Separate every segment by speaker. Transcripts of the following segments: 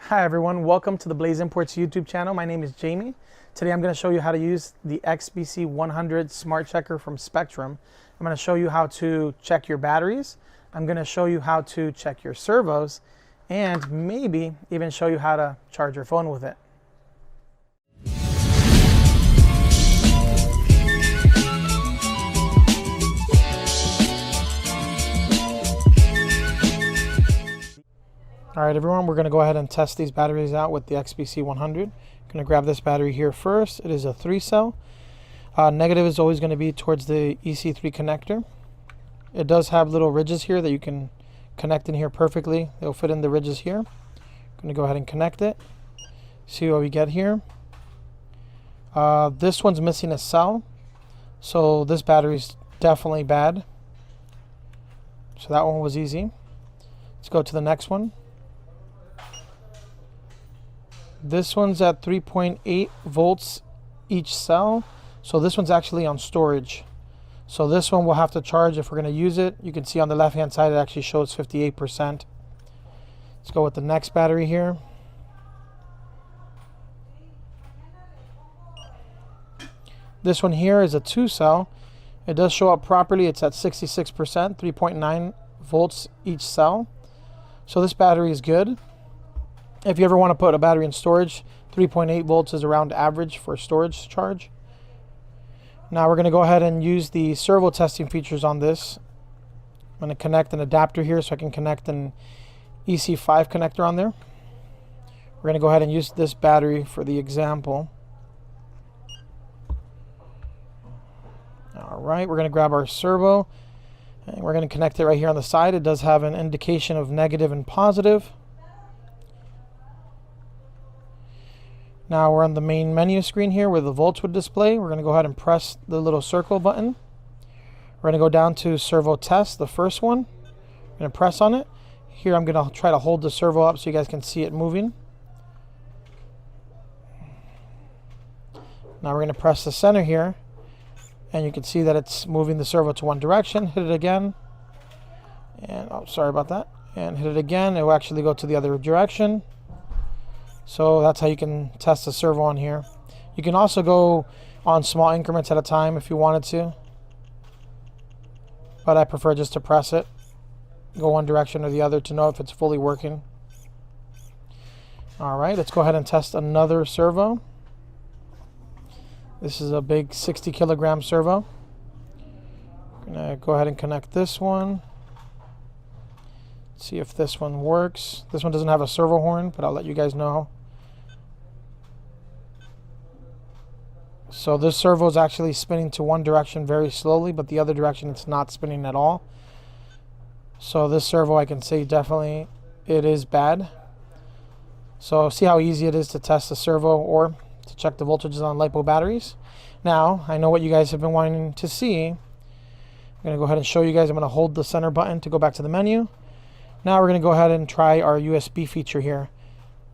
Speaker 1: Hi everyone, welcome to the Blaze Imports YouTube channel. My name is Jaime. Today I'm going to show you how to use the XBC100 Smart Checker from Spektrum. I'm going to show you how to check your batteries. I'm going to show you how to check your servos and maybe even show you how to charge your phone with it. All right, everyone, we're going to go ahead and test these batteries out with the XBC100. I'm going to grab this battery here first. It is a 3-cell. Negative is always going to be towards the EC3 connector. It does have little ridges here that you can connect in here perfectly. They'll fit in the ridges here. I'm going to go ahead and connect it. See what we get here. This one's missing a cell, so this battery's definitely bad. So that one was easy. Let's go to the next one. This one's at 3.8 volts each cell. So this one's actually on storage. So this one we'll have to charge if we're going to use it. You can see on the left hand side it actually shows 58%. Let's go with the next battery here. This one here is a 2-cell. It does show up properly. It's at 66%, 3.9 volts each cell. So this battery is good. If you ever want to put a battery in storage, 3.8 volts is around average for storage charge. Now we're going to go ahead and use the servo testing features on this. I'm going to connect an adapter here so I can connect an EC5 connector on there. We're going to go ahead and use this battery for the example. All right, we're going to grab our servo and we're going to connect it right here on the side. It does have an indication of negative and positive. Now we're on the main menu screen here where the volts would display. We're going to go ahead and press the little circle button. We're going to go down to Servo Test, the first one. I'm going to press on it. Here I'm going to try to hold the servo up so you guys can see it moving. Now we're going to press the center here. And you can see that it's moving the servo to one direction. Hit it again. And, oh, sorry about that. And hit it again. It will actually go to the other direction. So that's how you can test the servo on here. You can also go on small increments at a time if you wanted to. But I prefer just to press it. Go one direction or the other to know if it's fully working. Alright, let's go ahead and test another servo. This is a big 60 kilogram servo. I'm going to go ahead and connect this one. See if this one works. This one doesn't have a servo horn, but I'll let you guys know. So this servo is actually spinning to one direction very slowly, but the other direction it's not spinning at all. So this servo, I can say definitely it is bad. So see how easy it is to test the servo or to check the voltages on LiPo batteries. Now, I know what you guys have been wanting to see. I'm going to go ahead and show you guys. I'm going to hold the center button to go back to the menu. Now we're going to go ahead and try our USB feature here.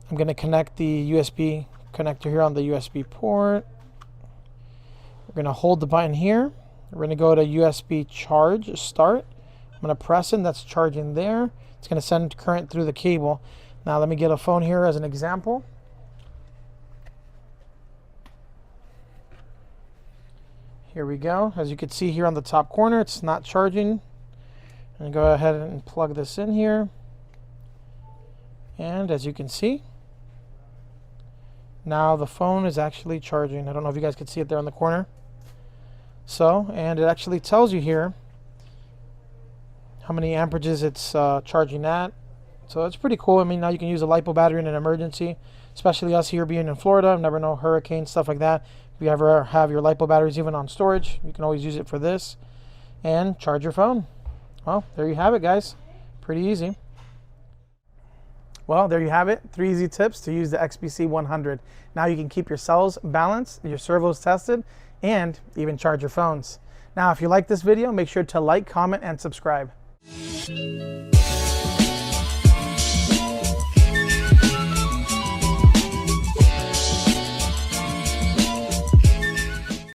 Speaker 1: I'm going to connect the USB connector here on the USB port. We're going to hold the button here. We're going to go to USB charge start. I'm going to press it. That's charging there. It's going to send current through the cable. Now let me get a phone here as an example. Here we go. As you can see here on the top corner, it's not charging. And go ahead and plug this in here. And as you can see, now the phone is actually charging. I don't know if you guys can see it there on the corner. So, and it actually tells you here how many amperages it's charging at. So it's pretty cool. I mean, now you can use a LiPo battery in an emergency, especially us here being in Florida. Never know, hurricanes, stuff like that. If you ever have your LiPo batteries even on storage, you can always use it for this and charge your phone. Well, there you have it, guys. Pretty easy. Well, there you have it. 3 easy tips to use the XBC100. Now you can keep your cells balanced, your servos tested, and even charge your phones. Now, if you like this video, make sure to like, comment, and subscribe.